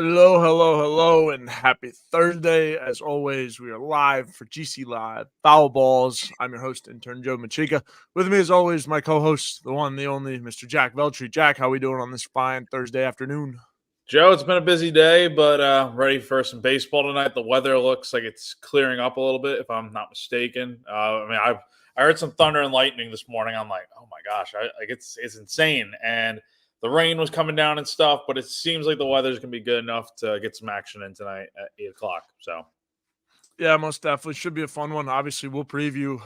Hello, hello, hello, and happy Thursday. As always, we are live for GC Live Fowl Balls. I'm your host, intern Joe Macheca. With me, as always, my co-host, the one, the only, Mr. Jack Veltri. Jack, how we doing on this fine Thursday afternoon? Joe, it's been a busy day, but ready for some baseball tonight. The weather looks like it's clearing up a little bit, if I'm not mistaken. I heard some thunder and lightning this morning. I'm like, oh my gosh, it's insane. And the rain was coming down and stuff, but it seems like the weather's gonna be good enough to get some action in tonight at 8 o'clock. So Yeah, most definitely should be a fun one. Obviously, we'll preview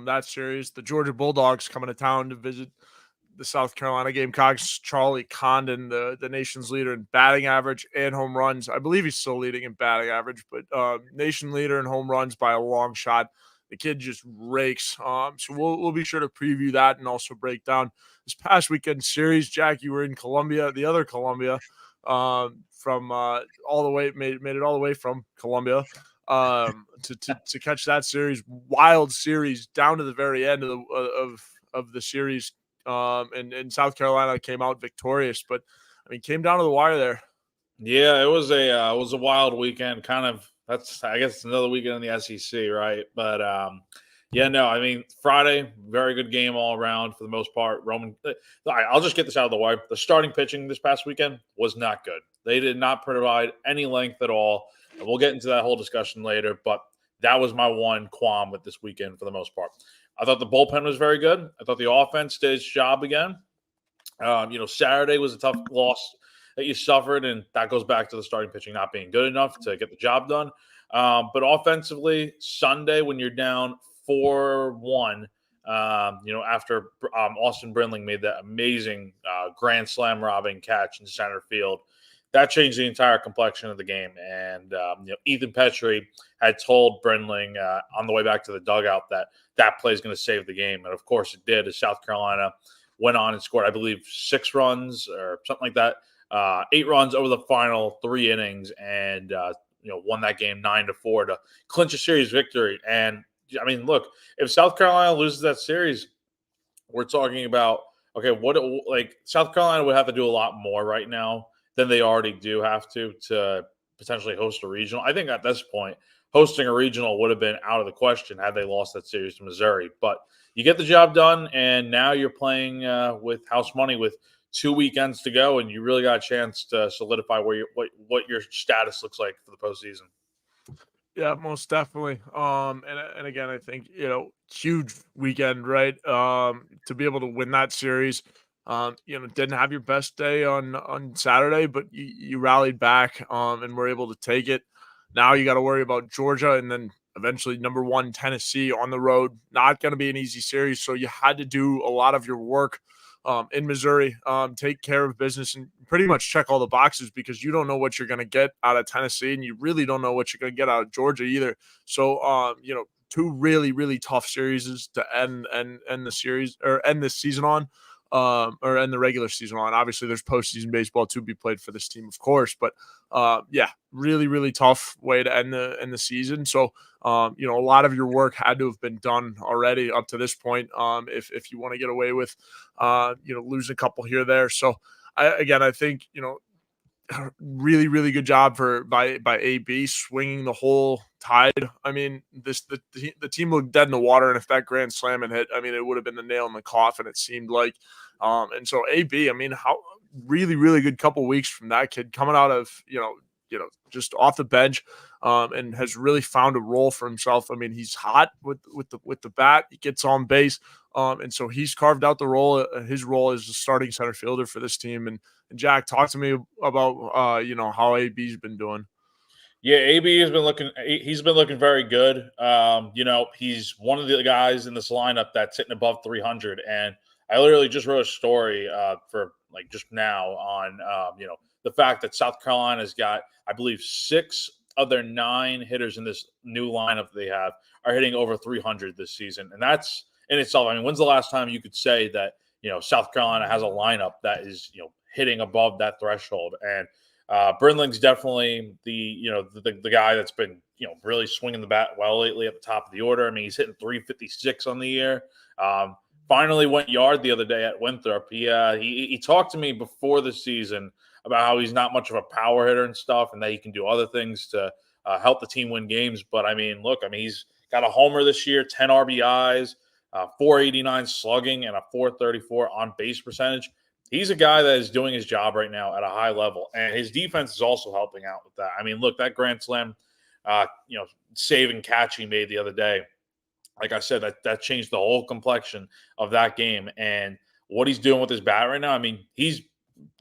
that series. The Georgia Bulldogs coming to town to visit the South Carolina Gamecocks. Charlie Condon, the nation's leader in batting average and home runs. I believe he's still leading in batting average, but nation leader in home runs by a long shot. The kid just rakes. So we'll be sure to preview that and also break down this past weekend series. Jack, you were in Columbia, the other Columbia, from all the way made it all the way from Columbia to catch that series, wild series down to the very end of the series. And South Carolina came out victorious, but I mean, came down to the wire there. yeah, it was a wild weekend. Kind of that's I guess it's another weekend in the SEC, right? But yeah, no, I mean Friday, very good game all around for the most part. I'll just get this out of the way. The starting pitching this past weekend was not good. They did not provide any length at all, and we'll get into that whole discussion later. But that was my one qualm with this weekend for the most part. I thought the bullpen was very good. I thought the offense did its job again. Saturday was a tough loss that you suffered, and that goes back to the starting pitching not being good enough to get the job done. But offensively, Sunday when you're down 4-1, after Austin Brindling made that amazing grand slam robbing catch in center field, that changed the entire complexion of the game. And Ethan Petrie had told Brindling on the way back to the dugout that play is going to save the game, and of course it did. As South Carolina went on and scored, I believe, 6 runs or something like that, 8 runs over the final 3 innings, and won that game 9-4 to clinch a series victory. And I mean, look, if South Carolina loses that series, we're talking about okay, South Carolina would have to do a lot more right now than they already do have to potentially host a regional. I think at this point, hosting a regional would have been out of the question had they lost that series to Missouri. But you get the job done, and now you're playing with house money with 2 weekends to go, and you really got a chance to solidify what your status looks like for the postseason. Yeah, most definitely. And again, I think huge weekend, right? To be able to win that series. Didn't have your best day on Saturday, but you rallied back and were able to take it. Now you got to worry about Georgia and then eventually number 1 Tennessee on the road. Not going to be an easy series, so you had to do a lot of your work in Missouri, take care of business and pretty much check all the boxes because you don't know what you're going to get out of Tennessee and you really don't know what you're going to get out of Georgia either. So, 2 really, really tough series to end the series or end this season on. Or end the regular season on. Obviously, there's postseason baseball to be played for this team, of course, but yeah, really, really tough way to end the season. So, a lot of your work had to have been done already up to this point. If you want to get away with, losing a couple here or there. So, I think really, really good job by AB swinging the whole tide. I mean, the team looked dead in the water, and if that grand slam had hit, I mean, it would have been the nail in the coffin. It seemed like, and so AB, I mean, how really, really good couple weeks from that kid coming out of just off the bench, and has really found a role for himself. I mean, he's hot with the bat. He gets on base, and so he's carved out the role. His role as a starting center fielder for this team. And Jack, talk to me about how AB's been doing. Yeah, AB has been looking. He's been looking very good. He's one of the guys in this lineup that's hitting above 300. And I literally just wrote a story for like just now on the fact that South Carolina's got, I believe, 6 of their 9 hitters in this new lineup they have are hitting over 300 this season, and that's in itself. I mean, when's the last time you could say that South Carolina has a lineup that is hitting above that threshold? And Brindling's definitely the guy that's been really swinging the bat well lately at the top of the order. I mean, he's hitting 356 on the year. Finally went yard the other day at Winthrop. He talked to me before the season about how he's not much of a power hitter and stuff, and that he can do other things to help the team win games. But I mean, look, I mean, he's got a homer this year, 10 RBIs, 489 slugging, and a 434 on base percentage. He's a guy that is doing his job right now at a high level, and his defense is also helping out with that. I mean, look, that grand slam, save and catch he made the other day, like I said, that changed the whole complexion of that game. And what he's doing with his bat right now, I mean, he's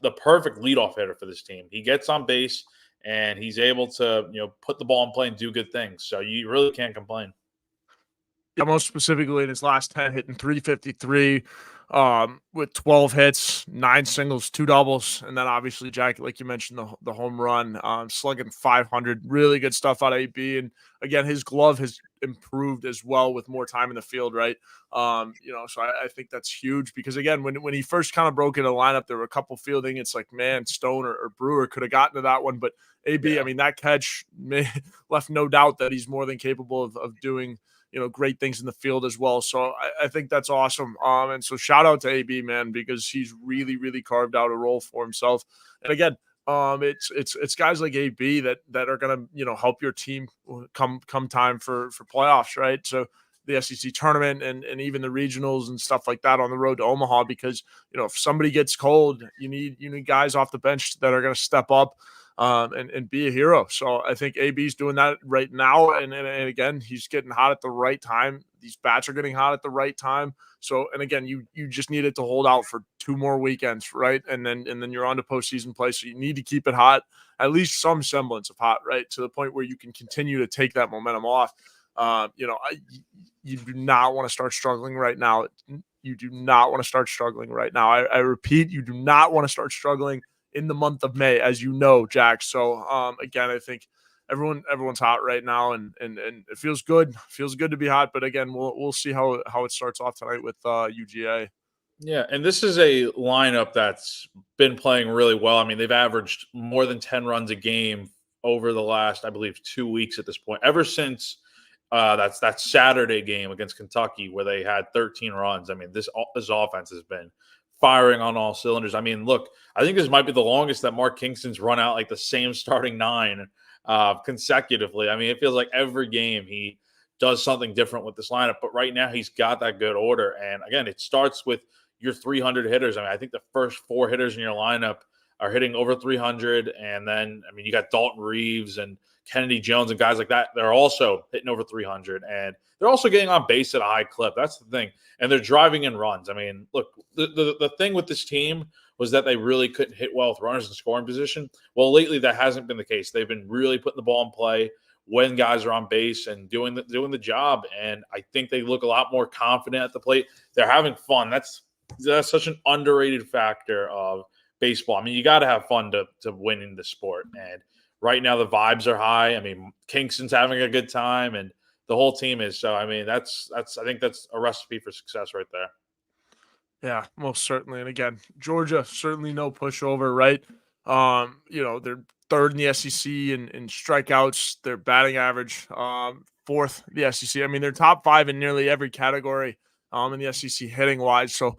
the perfect leadoff hitter for this team. He gets on base and he's able to, put the ball in play and do good things. So you really can't complain. Yeah, most specifically in his last 10, hitting 353 with 12 hits, 9 singles, 2 doubles, and then obviously Jack, like you mentioned, the home run, slugging 500. Really good stuff out of AB. And again, his glove has improved as well with more time in the field, right? So I think that's huge because again, when he first kind of broke into the lineup, there were a couple fielding. It's like, man, Stone or Brewer could have gotten to that one, but AB, Yeah. I mean, that catch left no doubt that he's more than capable of doing great things in the field as well. So I think that's awesome. And so shout out to AB, man, because he's really, really carved out a role for himself. And again, it's guys like AB that are gonna help your team come time for playoffs, right? So the SEC tournament and even the regionals and stuff like that on the road to Omaha, because if somebody gets cold, you need guys off the bench that are gonna step up and be a hero. So I think AB's doing that right now. And again, he's getting hot at the right time. These bats are getting hot at the right time. So, and again, you just need it to hold out for 2 more weekends, right? And then you're on to postseason play. So you need to keep it hot, at least some semblance of hot, right? To the point where you can continue to take that momentum off. You do not want to start struggling right now. You do not want to start struggling right now. I repeat, you do not want to start struggling in the month of May, as you know, Jack. So again, I think everyone's hot right now, and it feels good. Feels good to be hot. But again, we'll see how it starts off tonight with UGA. Yeah, and this is a lineup that's been playing really well. I mean, they've averaged more than 10 runs a game over the last, I believe, 2 weeks at this point. Ever since that's that Saturday game against Kentucky where they had 13 runs. I mean, this offense has been firing on all cylinders. I mean, look, I think this might be the longest that Mark Kingston's run out like the same starting 9 consecutively. I mean, it feels like every game he does something different with this lineup. But right now, he's got that good order. And again, it starts with your 300 hitters. I mean, I think the first 4 hitters in your lineup are hitting over 300. And then, I mean, you got Dalton Reeves and Kennedy Jones and guys like that. They're also hitting over 300. And they're also getting on base at a high clip. That's the thing. And they're driving in runs. I mean, look, the thing with this team was that they really couldn't hit well with runners in scoring position. Well, lately that hasn't been the case. They've been really putting the ball in play when guys are on base and doing the job. And I think they look a lot more confident at the plate. They're having fun. That's such an underrated factor of baseball. I mean, you got to have fun to win in the sport. And right now the vibes are high. I mean, Kingston's having a good time, and the whole team is. So I mean, that's I think that's a recipe for success right there. Yeah, most certainly. And again, Georgia certainly no pushover, right? They're third in the SEC in strikeouts. Their batting average, fourth in the SEC. I mean, they're top 5 in nearly every category in the SEC hitting wise. So,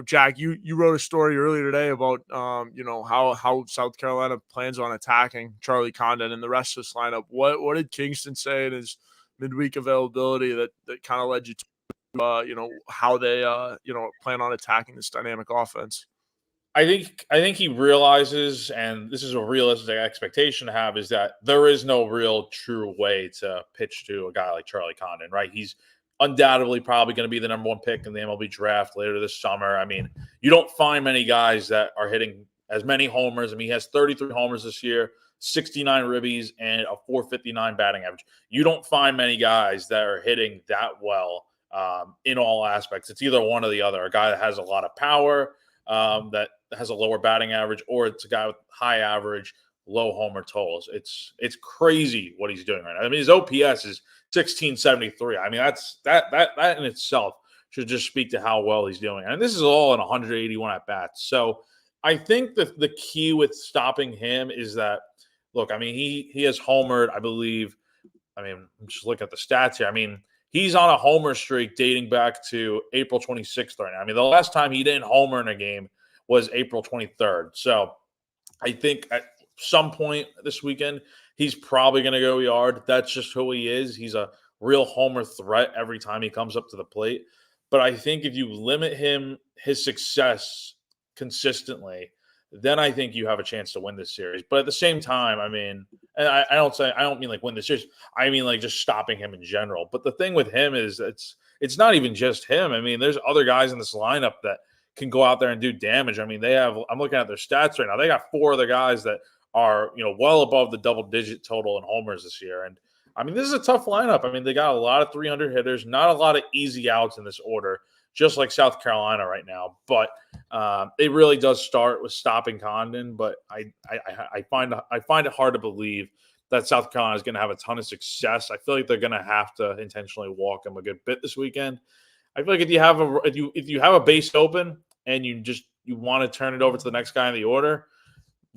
Jack, you wrote a story earlier today about how South Carolina plans on attacking Charlie Condon and the rest of this lineup. What did Kingston say in his midweek availability that kind of led you to how they plan on attacking this dynamic offense? I think he realizes, and this is a realistic expectation to have, is that there is no real true way to pitch to a guy like Charlie Condon, right? He's undoubtedly probably going to be the number 1 pick in the MLB draft later this summer. I mean, you don't find many guys that are hitting as many homers. I mean, he has 33 homers this year, 69 ribbies, and a 459 batting average. You don't find many guys that are hitting that well in all aspects. It's either one or the other. A guy that has a lot of power, that has a lower batting average, or it's a guy with high average, low homer totals. It's crazy what he's doing right now. I mean, his OPS is 1673. I mean, that in itself should just speak to how well he's doing. And this is all in 181 at bats. So I think that the key with stopping him is that, look, I mean, he has homered, I believe. I mean, I'm just looking at the stats here. I mean, he's on a homer streak dating back to April 26th right now. I mean, the last time he didn't homer in a game was April 23rd. So I think at some point this weekend, he's probably going to go yard. That's just who he is. He's a real homer threat every time he comes up to the plate. But I think if you limit his success consistently, then I think you have a chance to win this series. But at the same time, I mean, and I don't mean like win the series. I mean like just stopping him in general. But the thing with him is it's not even just him. I mean, there's other guys in this lineup that can go out there and do damage. I mean, I'm looking at their stats right now. They got four other guys that are, well above the double digit total in homers this year. And I mean, this is a tough lineup. I mean, they got a lot of 300 hitters, not a lot of easy outs in this order, just like South Carolina right now. But it really does start with stopping Condon. But I find it hard to believe that South Carolina is going to have a ton of success. I feel like they're going to have to intentionally walk him a good bit this weekend. I feel like if you have a base open and you want to turn it over to the next guy in the order,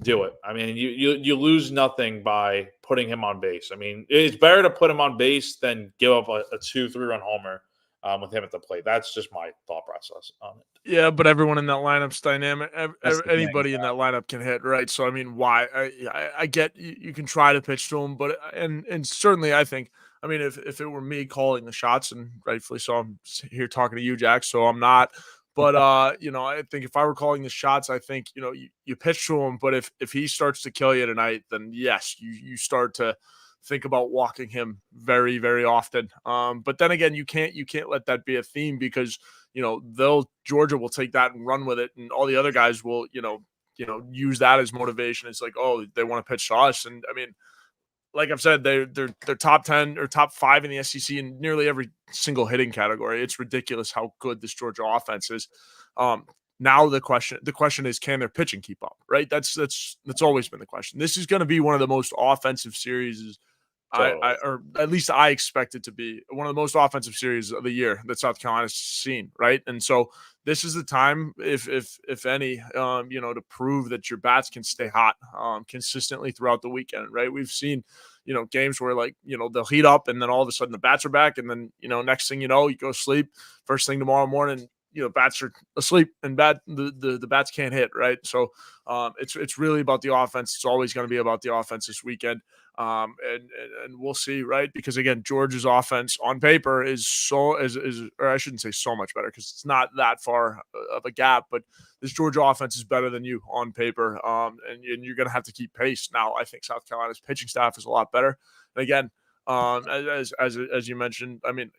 do it. I mean, you lose nothing by putting him on base. I mean, it's better to put him on base than give up a 2-3 run homer with him at the plate. That's just my thought process on it. Yeah, but everyone in that lineup's dynamic. That's the thing. Anybody in that lineup can hit, right? So I mean, why? I get you can try to pitch to him, but and certainly I think. I mean, if it were me calling the shots, and rightfully so, I'm here talking to you, Jack. So I'm not. But I think if I were calling the shots, I think you pitch to him. But if he starts to kill you tonight, then yes, you start to think about walking him very, very often. But then again, you can't let that be a theme because Georgia will take that and run with it, and all the other guys will use that as motivation. It's like, oh, they want to pitch to us, and I mean, like I've said, they're top 10 or top 5 in the SEC in nearly every single hitting category. It's ridiculous how good this Georgia offense is. Now the question is, can their pitching keep up? Right? That's always been the question. This is going to be one of the most offensive series. Totally. Or at least I expect it to be one of the most offensive series of the year that South Carolina's seen, right? And so this is the time, if any, to prove that your bats can stay hot consistently throughout the weekend, right? We've seen, games where they'll heat up and then all of a sudden the bats are back, and then next thing you know, you go sleep. First thing tomorrow morning, bats are asleep and the bats can't hit, right? So it's really about the offense. It's always going to be about the offense this weekend. And we'll see, right? Because again, Georgia's offense on paper is or I shouldn't say so much better because it's not that far of a gap, but this Georgia offense is better than you on paper. And you're going to have to keep pace. Now, I think South Carolina's pitching staff is a lot better. And again, as you mentioned, I mean,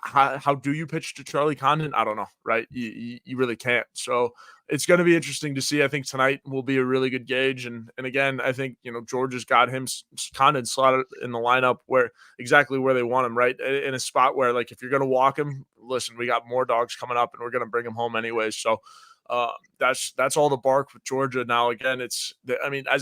how do you pitch to Charlie Condon? I don't know, right? You really can't. So it's going to be interesting to see. I think tonight will be a really good gauge. And again, I think, Georgia's got him Condon slotted in the lineup exactly where they want him, right? In a spot where, like, if you're going to walk him, listen, we got more dogs coming up and we're going to bring him home anyways. So that's all the bark with Georgia. Now, again, as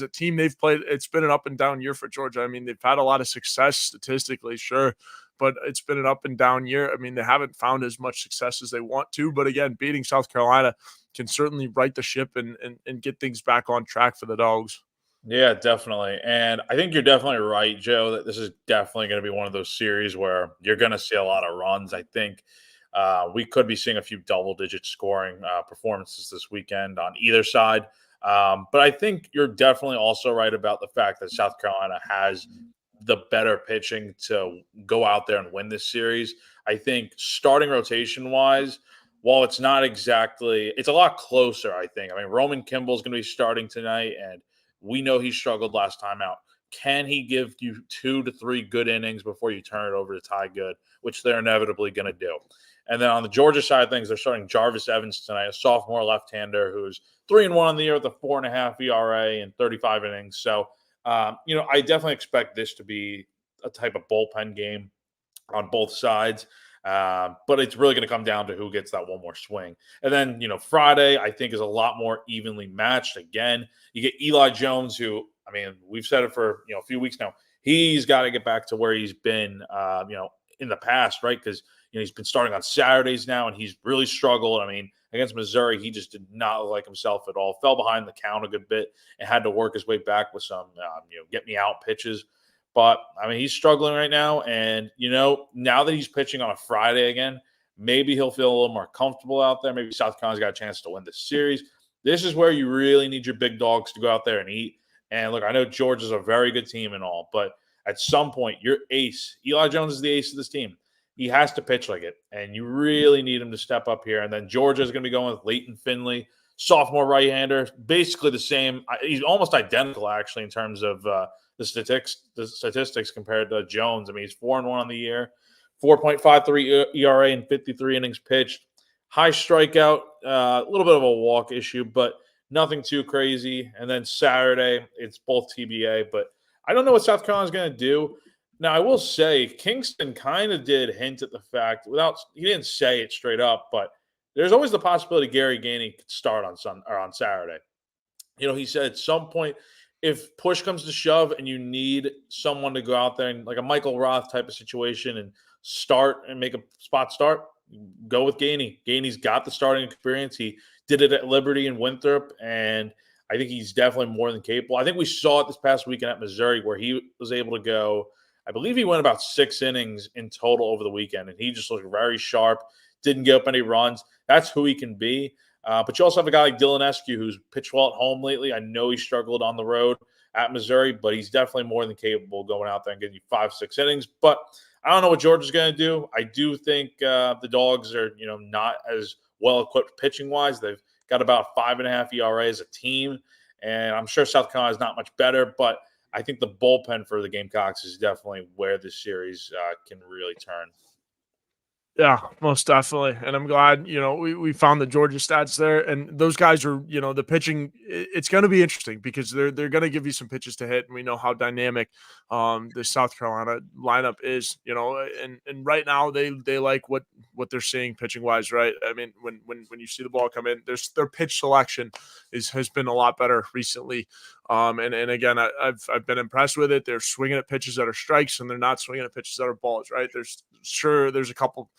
a team they've played, it's been an up and down year for Georgia. I mean, they've had a lot of success statistically, sure, but it's been an up and down year. I mean, they haven't found as much success as they want to, but again, beating South Carolina can certainly right the ship and get things back on track for the Dogs. Yeah, definitely. And I think you're definitely right, Joe, that this is definitely going to be one of those series where you're going to see a lot of runs. I think we could be seeing a few double-digit scoring performances this weekend on either side. But I think you're definitely also right about the fact that South Carolina has the better pitching to go out there and win this series. I think starting rotation wise, while it's not exactly, it's a lot closer, I think. I mean, Roman Kimball's going to be starting tonight, and we know he struggled last time out. Can he give you 2 to 3 good innings before you turn it over to Ty Good, which they're inevitably going to do? And then on the Georgia side of things, they're starting Jarvis Evans tonight, a sophomore left-hander who's 3-1 on the year with a 4.5 ERA and 35 innings. So, I definitely expect this to be a type of bullpen game on both sides. But it's really going to come down to who gets that one more swing. And then, Friday, I think, is a lot more evenly matched. Again, you get Eli Jones, who, I mean, we've said it for, a few weeks now. He's got to get back to where he's been, in the past, right? Because, he's been starting on Saturdays now, and he's really struggled. I mean, against Missouri, he just did not look like himself at all. Fell behind the count a good bit and had to work his way back with some, get me out pitches. But, I mean, he's struggling right now. And, now that he's pitching on a Friday again, maybe he'll feel a little more comfortable out there. Maybe South Carolina's got a chance to win this series. This is where you really need your big dogs to go out there and eat. And look, I know Georgia's a very good team and all, but at some point, your ace, Eli Jones is the ace of this team. He has to pitch like it, and you really need him to step up here. And then Georgia is going to be going with Leighton Finley, sophomore right-hander, basically the same. He's almost identical, actually, in terms of the statistics compared to Jones. I mean, he's 4-1 on the year, 4.53 ERA in 53 innings pitched, high strikeout, a little bit of a walk issue, but nothing too crazy. And then Saturday, it's both TBA, but I don't know what South Carolina's going to do. Now, I will say Kingston kind of did hint at the fact he didn't say it straight up, but there's always the possibility Gary Gainey could start on Saturday. He said at some point, if push comes to shove and you need someone to go out there and like a Michael Roth type of situation and start and make a spot start, go with Gainey. Gainey's got the starting experience. He did it at Liberty and Winthrop, and I think he's definitely more than capable. I think we saw it this past weekend at Missouri where he was able to go. I believe he went about 6 innings in total over the weekend, and he just looked very sharp, didn't give up any runs. That's who he can be. But you also have a guy like Dylan Eskew who's pitched well at home lately. I know he struggled on the road at Missouri, but he's definitely more than capable going out there and getting you 5-6 innings. But I don't know what Georgia's going to do. I do think the Dogs are, not as well equipped pitching wise. They've got about 5.5 ERA as a team, and I'm sure South Carolina is not much better, but I think the bullpen for the Gamecocks is definitely where this series can really turn. Yeah, most definitely. And I'm glad, we found the Georgia stats there. And those guys are, the pitching, it's going to be interesting because they're going to give you some pitches to hit. And we know how dynamic the South Carolina lineup is, and right now they like what they're seeing pitching wise, right? I mean, when you see the ball come in, their pitch selection has been a lot better recently. And again, I've been impressed with it. They're swinging at pitches that are strikes, and they're not swinging at pitches that are balls, right? There's a couple,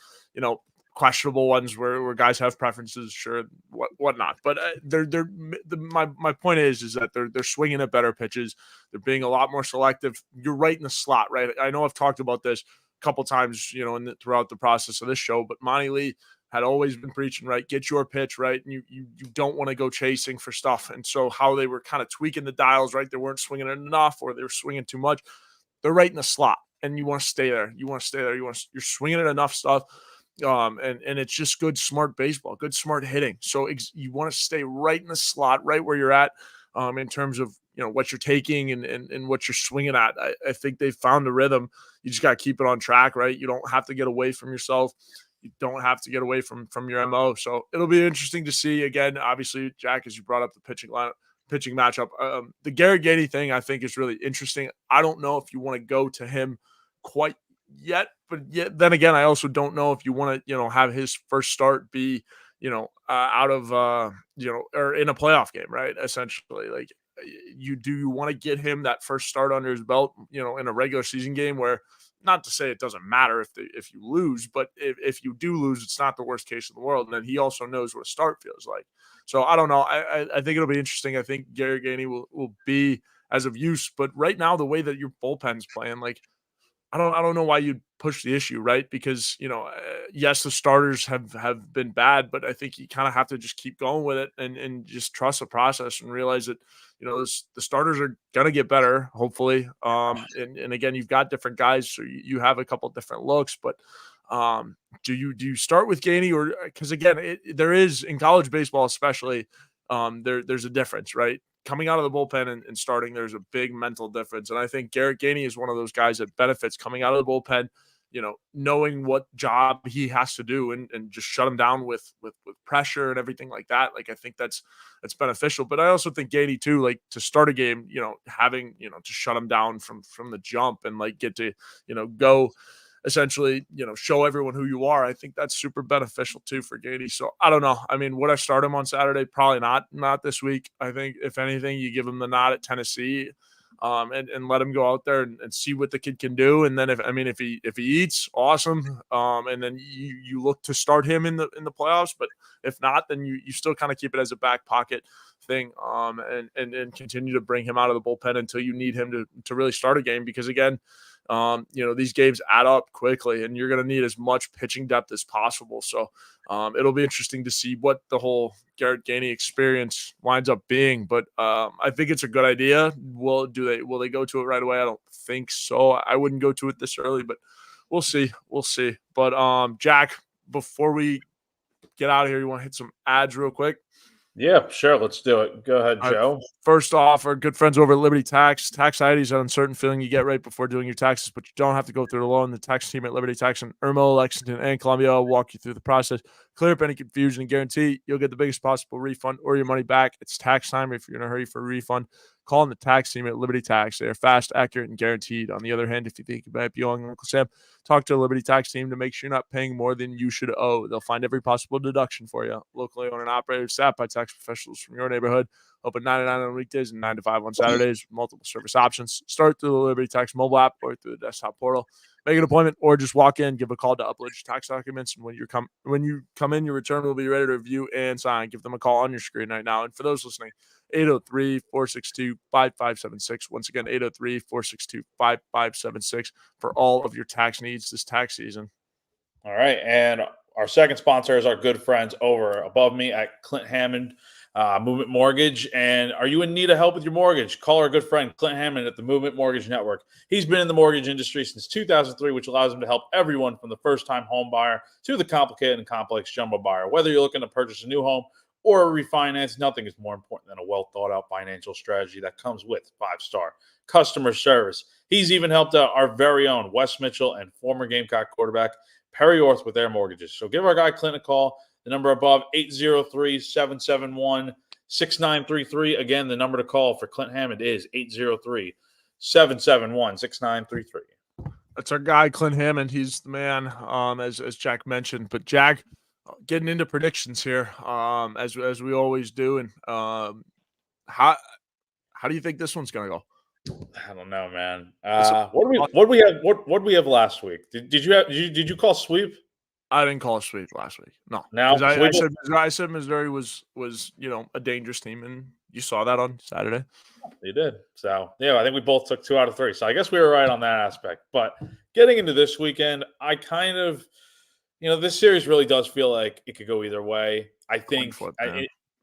questionable ones where guys have preferences, sure, whatnot. But my point is that they're swinging at better pitches. They're being a lot more selective. You're right in the slot, right? I know I've talked about this a couple times, throughout the process of this show, but Monty Lee had always been preaching, right? Get your pitch, right? And you don't want to go chasing for stuff. And so how they were kind of tweaking the dials, right? They weren't swinging it enough, or they were swinging too much. They're right in the slot, and you want to stay there. You're swinging at enough stuff. And it's just good, smart baseball, good, smart hitting. So you want to stay right in the slot, right where you're at, in terms of, what you're taking and what you're swinging at. I think they found a rhythm. You just got to keep it on track, right? You don't have to get away from yourself. You don't have to get away from your MO. So it'll be interesting to see. Again, obviously, Jack, as you brought up the pitching matchup, the Garrett Gainey thing I think is really interesting. I don't know if you want to go to him quite yet, but then again, I also don't know if you want to, have his first start be, out of, or in a playoff game, right? Essentially, like you want to get him that first start under his belt, in a regular season game where, not to say it doesn't matter if you lose, but if you do lose, it's not the worst case in the world. And then he also knows what a start feels like. So I don't know. I think it'll be interesting. I think Gary Gainey will be as of use, but right now, the way that your bullpen's playing, like, I don't know why you'd push the issue, right? Because, yes, the starters have been bad, but I think you kind of have to just keep going with it and just trust the process and realize that, the starters are going to get better, hopefully. And again, you've got different guys, so you have a couple different looks, but do you start with Gainey, or because again, there is in college baseball, especially, there's a difference, right? Coming out of the bullpen and starting, there's a big mental difference. And I think Garrett Gainey is one of those guys that benefits coming out of the bullpen, knowing what job he has to do and just shut him down with pressure and everything like that. Like, I think that's beneficial. But I also think Gainey too, like, to start a game, having, to shut him down from the jump and like get to, go essentially, show everyone who you are. I think that's super beneficial too for Gainey. So I don't know. I mean, would I start him on Saturday? Probably not this week. I think if anything, you give him the nod at Tennessee, and let him go out there and see what the kid can do. And then if he eats, awesome. And then you look to start him in the playoffs. But if not, then you still kind of keep it as a back pocket thing, and continue to bring him out of the bullpen until you need him to really start a game. Because again, These games add up quickly, and you're going to need as much pitching depth as possible. So it'll be interesting to see what the whole Garrett Gainey experience winds up being. But I think it's a good idea. Will they go to it right away? I don't think so. I wouldn't go to it this early, but we'll see. We'll see. But Jack, before we get out of here, you want to hit some ads real quick? Yeah, sure. Let's do it. Go ahead, All right. Joe. First off, our good friends over at Liberty Tax. Tax ID is an uncertain feeling you get right before doing your taxes, but you don't have to go through it alone. The tax team at Liberty Tax in Irmo, Lexington, and Columbia will walk you through the process, clear up any confusion, and guarantee you'll get the biggest possible refund or your money back. It's tax time. If you're in a hurry for a refund, call in the tax team at Liberty Tax. They are fast, accurate, and guaranteed. On the other hand, if you think you might be owing Uncle Sam, talk to the Liberty Tax team to make sure you're not paying more than you should owe. They'll find every possible deduction for you. Locally owned and operated, staffed by tax professionals from your neighborhood. Open 9 to 9 on weekdays and 9 to 5 on Saturdays. Multiple service options. Start through the Liberty Tax mobile app or through the desktop portal. Make an appointment or just walk in. Give a call to upload your tax documents. And when you come in, your return will be ready to review and sign. Give them a call on your screen right now. And for those listening, 803-462-5576. Once again, 803-462-5576 for all of your tax needs this tax season. All right. And our second sponsor is our good friends over above me at Clint.Hammond Movement Mortgage. And are you in need of help with your mortgage? Call our good friend Clint Hammond at the Movement Mortgage Network. He's been in the mortgage industry since 2003, which allows him to help everyone from the first-time home buyer to the complicated and complex jumbo buyer. Whether you're looking to purchase a new home or a refinance, nothing is more important than a well-thought-out financial strategy that comes with 5-star customer service. He's even helped out our very own Wes Mitchell and former Gamecock quarterback Perry Orth with their mortgages. So give our guy Clint a call. The number above, 803-771-6933. Again, the number to call for Clint Hammond is 803-771-6933. That's our guy, Clint Hammond. He's the man, as Jack mentioned. But Jack, getting into predictions here, as we always do. And how do you think this one's gonna go? I don't know, man. What we have last week? Did you call sweep? I didn't call a sweep last week. No. Now I said Missouri was a dangerous team, and you saw that on Saturday. You did. So yeah, I think we both took 2 out of 3. So I guess we were right on that aspect. But getting into this weekend, I kind of, this series really does feel like it could go either way. I think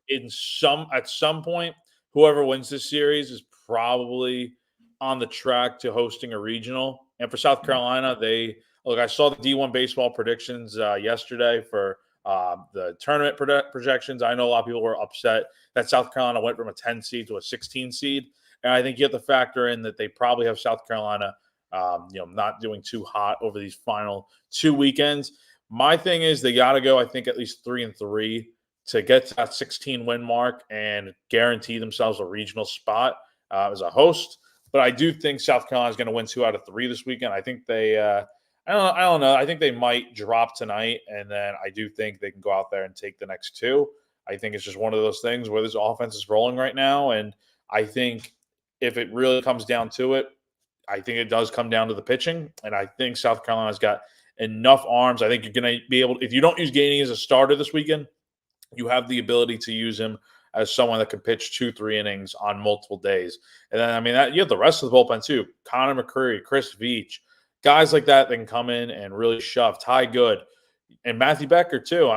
at some point, whoever wins this series is probably on the track to hosting a regional. And for South Carolina, I saw the D1 baseball predictions yesterday for the tournament projections. I know a lot of people were upset that South Carolina went from a 10 seed to a 16 seed. And I think you have to factor in that they probably have South Carolina, not doing too hot over these final 2 weekends. My thing is they got to go, I think, at least 3-3 to get to that 16-win mark and guarantee themselves a regional spot as a host. But I do think South Carolina is going to win 2 out of 3 this weekend. I think they I don't know. I think they might drop tonight, and then I do think they can go out there and take the next 2. I think it's just one of those things where this offense is rolling right now, and I think if it really comes down to it, I think it does come down to the pitching, and I think South Carolina's got enough arms. I think you're going to be able – if you don't use Gainey as a starter this weekend, you have the ability to use him as someone that can pitch 2-3 innings on multiple days. And then, you have the rest of the bullpen too. Connor McCreary, Chris Veach, guys like that can come in and really shove. Ty Good and Matthew Becker too.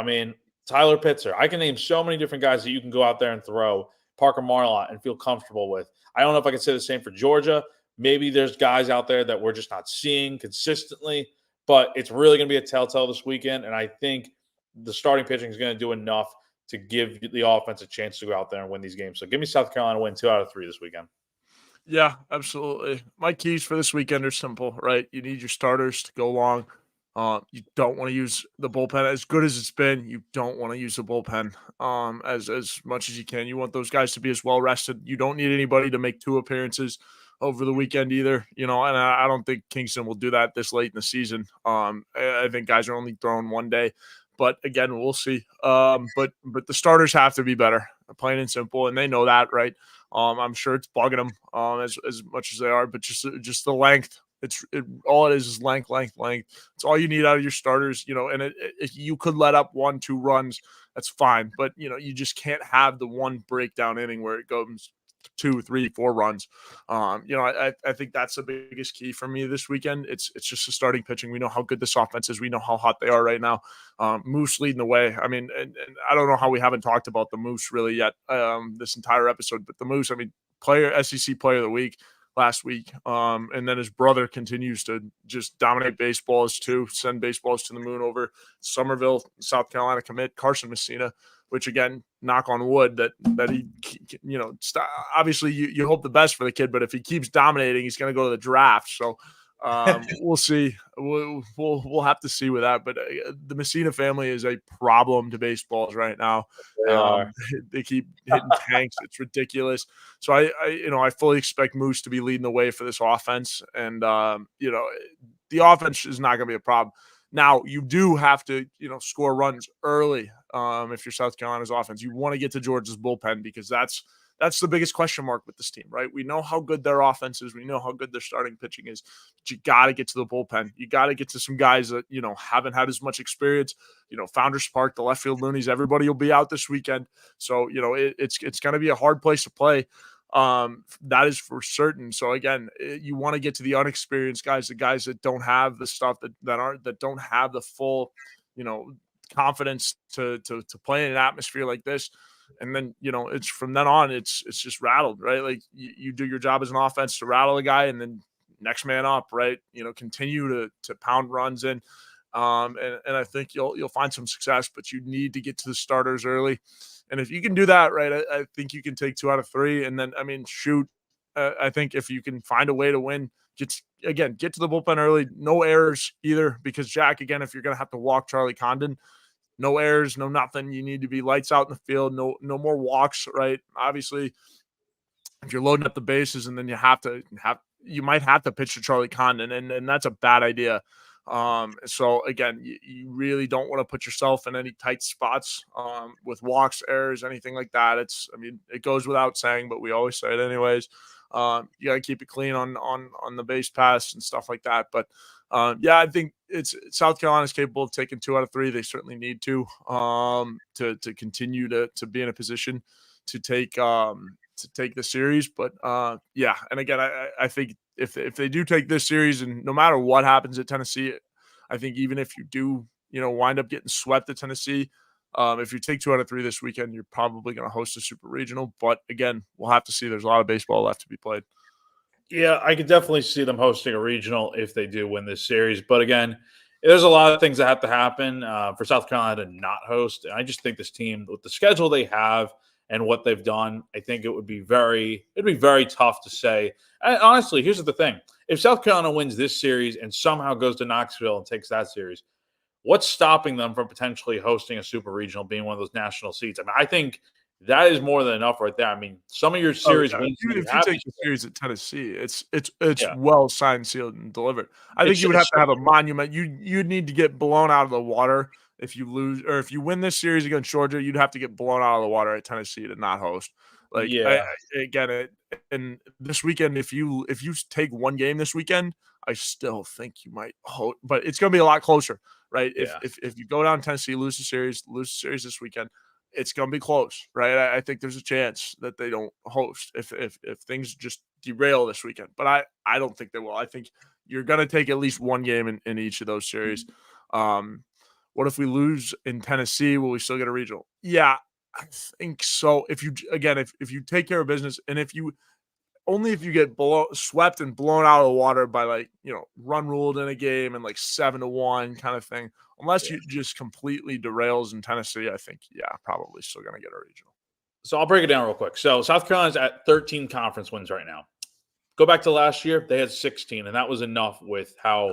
Tyler Pitzer. I can name so many different guys that you can go out there and throw. Parker Marlott and feel comfortable with. I don't know if I can say the same for Georgia. Maybe there's guys out there that we're just not seeing consistently, but it's really going to be a telltale this weekend. And I think the starting pitching is going to do enough to give the offense a chance to go out there and win these games. So give me South Carolina win 2 out of 3 this weekend. Yeah, absolutely. My keys for this weekend are simple, right? You need your starters to go long. You don't want to use the bullpen as good as it's been. You don't want to use the bullpen as much as you can. You want those guys to be as well rested. You don't need anybody to make 2 appearances over the weekend either. And I don't think Kingston will do that this late in the season. I think guys are only throwing 1 day. But again, we'll see. But the starters have to be better, plain and simple, and they know that, right? I'm sure it's bugging them as much as they are, but just the length. All it is length. It's all you need out of your starters, And if you could let up 1-2 runs, that's fine. But you just can't have the one breakdown inning where it goes 2, 3, 4 runs. I think that's the biggest key for me this weekend. It's just the starting pitching. We know how good this offense is. We know how hot they are right now. Moose leading the way. I mean, and I don't know how we haven't talked about the Moose really yet this entire episode, but the Moose, I mean, SEC player of the week last week. And then his brother continues to just dominate baseballs too, send baseballs to the moon over Somerville, South Carolina commit Carson Messina, which again, knock on wood that he, obviously you hope the best for the kid, but if he keeps dominating, he's going to go to the draft. So we'll see. We'll have to see with that. But the Messina family is a problem to baseballs right now. They are. They keep hitting tanks. It's ridiculous. So I fully expect Moose to be leading the way for this offense, and the offense is not going to be a problem. Now you do have to score runs early. If you're South Carolina's offense, you want to get to Georgia's bullpen because that's the biggest question mark with this team, right? We know how good their offense is. We know how good their starting pitching is. But you got to get to the bullpen. You got to get to some guys that, haven't had as much experience. Founders Park, the left field loonies, everybody will be out this weekend. So, it's going to be a hard place to play. That is for certain. So again, you want to get to the unexperienced guys, the guys that don't have the stuff that don't have the full, confidence to play in an atmosphere like this. And then, it's from then on, it's just rattled, right? Like you do your job as an offense to rattle a guy and then next man up, right? Continue to pound runs in. And I think you'll find some success, but you need to get to the starters early. And if you can do that, right, I think you can take 2 out of 3. And then, I mean, shoot, I think if you can find a way to win, get to the bullpen early. No errors either, because Jack, again, if you're going to have to walk Charlie Condon, no errors, no nothing. You need to be lights out in the field. No more walks, right? Obviously, if you're loading up the bases and then you might have to pitch to Charlie Condon, and that's a bad idea. So again, you really don't want to put yourself in any tight spots with walks, errors, anything like that. It goes without saying, but we always say it anyways. You got to keep it clean on the base pass and stuff like that. But I think South Carolina's capable of taking 2 out of 3. They certainly need to continue to be in a position to take the series. But and again, I think if they do take this series, and no matter what happens at Tennessee, I think even if you do wind up getting swept at Tennessee, if you take 2 out of 3 this weekend, you're probably going to host a super regional. But again, we'll have to see. There's a lot of baseball left to be played. Yeah, I could definitely see them hosting a regional if they do win this series. But again, there's a lot of things that have to happen for South Carolina to not host. And I just think this team, with the schedule they have and what they've done, I think it'd be very tough to say. And honestly, here's the thing. If South Carolina wins this series and somehow goes to Knoxville and takes that series, what's stopping them from potentially hosting a super regional, being one of those national seats? I mean, I think that is more than enough right there. I mean, some of your series wins. Even if you take the series at Tennessee, it's well signed, sealed, and delivered. I think you would have to have a monument. You'd need to get blown out of the water if you lose, or if you win this series against Georgia, you'd have to get blown out of the water at Tennessee to not host. Like, and this weekend, if you take one game this weekend, I still think you might host, but it's going to be a lot closer, right? Yeah. If you go down Tennessee, lose the series this weekend, it's going to be close, right? I think there's a chance that they don't host if things just derail this weekend, but I don't think they will. I think you're going to take at least one game in each of those series. What if we lose in Tennessee? Will we still get a regional? Yeah, I think so. If you take care of business, and if you get swept and blown out of the water by run ruled in a game and 7-1 kind of thing, unless you just completely derails in Tennessee, I think probably still going to get a regional. So I'll break it down real quick. So South Carolina's at 13 conference wins right now. Go back to last year, they had 16, and that was enough with how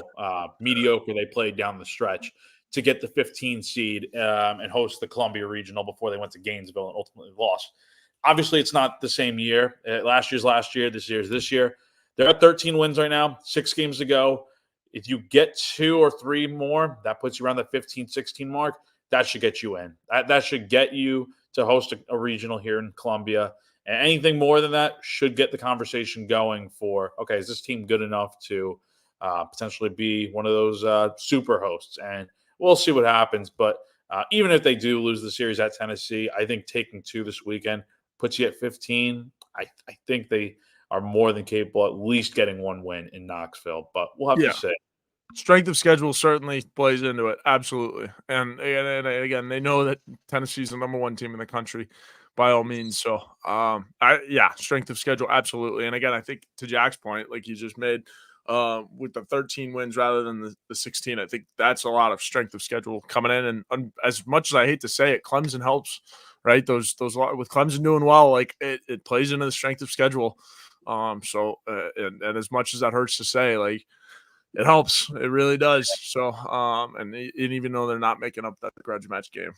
mediocre they played down the stretch to get the 15 seed and host the Columbia Regional before they went to Gainesville and ultimately lost. Obviously, it's not the same year. Last year's last year. This year's this year. They're at 13 wins right now, 6 games to go. If you get 2 or 3 more, that puts you around the 15, 16 mark. That should get you in. That should get you to host a regional here in Columbia. And anything more than that should get the conversation going for, okay, is this team good enough to potentially be one of those super hosts? And we'll see what happens. But even if they do lose the series at Tennessee, I think taking 2 this weekend puts you at 15. I think they are more than capable, at least getting one win in Knoxville. But we'll have to Yeah. see. Strength of schedule certainly plays into it, absolutely, and again, they know that Tennessee's the number 1 team in the country by all means, so, strength of schedule, absolutely, and again, I think to Jack's point, like you just made, with the 13 wins rather than the 16, I think that's a lot of strength of schedule coming in, and as much as I hate to say it, Clemson helps, right? Those with Clemson doing well, like, it plays into the strength of schedule, and as much as that hurts to say, like, it helps. It really does. So, and even though they're not making up that grudge match game,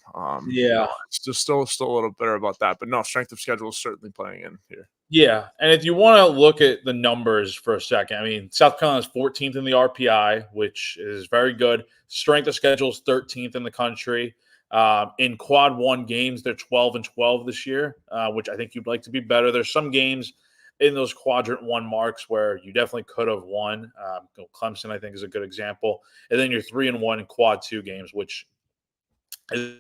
Yeah. it's just still a little bitter about that. But no, strength of schedule is certainly playing in here. Yeah, and if you want to look at the numbers for a second, I mean, South Carolina is 14th in the RPI, which is very good. Strength of schedule is 13th in the country. In quad one games, they're 12-12 this year, which I think you'd like to be better. There's some games in those quadrant one marks where you definitely could have won. Clemson, I think, is a good example. And then you're 3-1 in quad two games, which is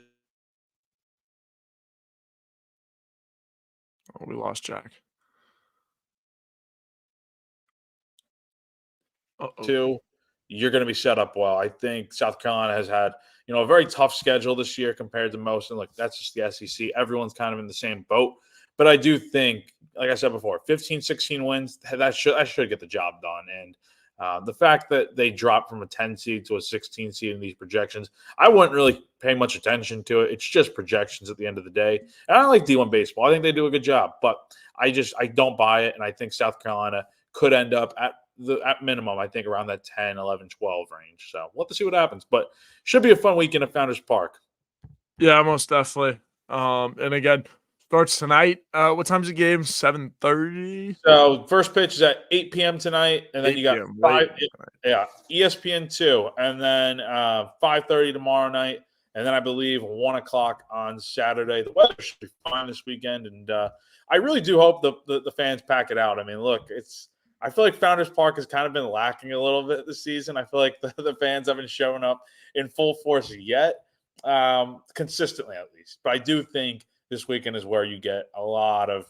Oh, we lost Jack. Uh-oh. two, you're going to be set up well. I think South Carolina has had, a very tough schedule this year compared to most. And look, that's just the SEC. Everyone's kind of in the same boat. But I do think, like I said before, 15, 16 wins, that should get the job done. And the fact that they dropped from a 10 seed to a 16 seed in these projections, I wouldn't really pay much attention to it. It's just projections at the end of the day. And I like D1 baseball. I think they do a good job. But I don't buy it. And I think South Carolina could end up at minimum, I think around that 10, 11, 12 range. So we'll have to see what happens. But should be a fun weekend at Founders Park. Yeah, most definitely. And again, starts tonight. What time's the game? 7:30, So first pitch is at 8 p.m. tonight, and then you 8 got p.m. Late. five, yeah, ESPN two, and then 5:30 tomorrow night, and then I believe 1 o'clock on Saturday. The weather should be fine this weekend, and I really do hope the fans pack it out. I mean, look, I feel like Founders Park has kind of been lacking a little bit this season. I feel like the fans haven't shown up in full force yet, consistently at least. But I do think this weekend is where you get a lot of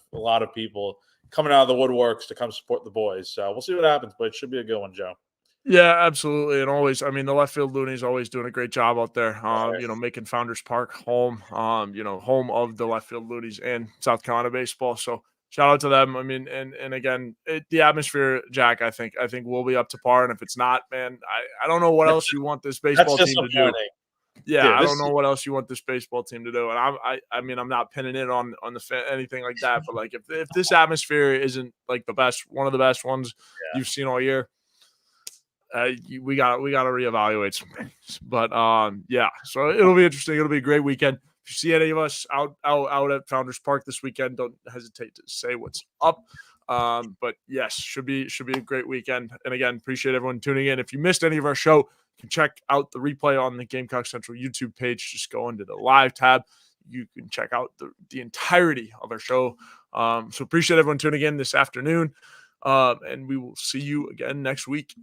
people coming out of the woodworks to come support the boys. So we'll see what happens, but it should be a good one, Joe. Yeah, absolutely, and always, I mean, the left field loonies always doing a great job out there, Right. making Founders Park home, home of the left field loonies and South Carolina baseball, so shout out to them. I mean, and again, the atmosphere, Jack, I think will be up to par, and if it's not, man, I don't know what That's else you want this that's baseball team to do. disappointing, Yeah, dude. I don't This know what else you want this baseball team to do, and I mean, I'm not pinning it on anything like that, but, like, if this atmosphere isn't, like, the best one of the best ones yeah. you've seen all year, we gotta reevaluate some things. But yeah, so it'll be interesting. It'll be a great weekend. If you see any of us out at Founders Park this weekend, don't hesitate to say what's up. But yes, should be a great weekend. And again, appreciate everyone tuning in. If you missed any of our show, you can check out the replay on the Gamecock Central YouTube page. Just go into the live tab. You can check out the entirety of our show. So appreciate everyone tuning in this afternoon. And we will see you again next week.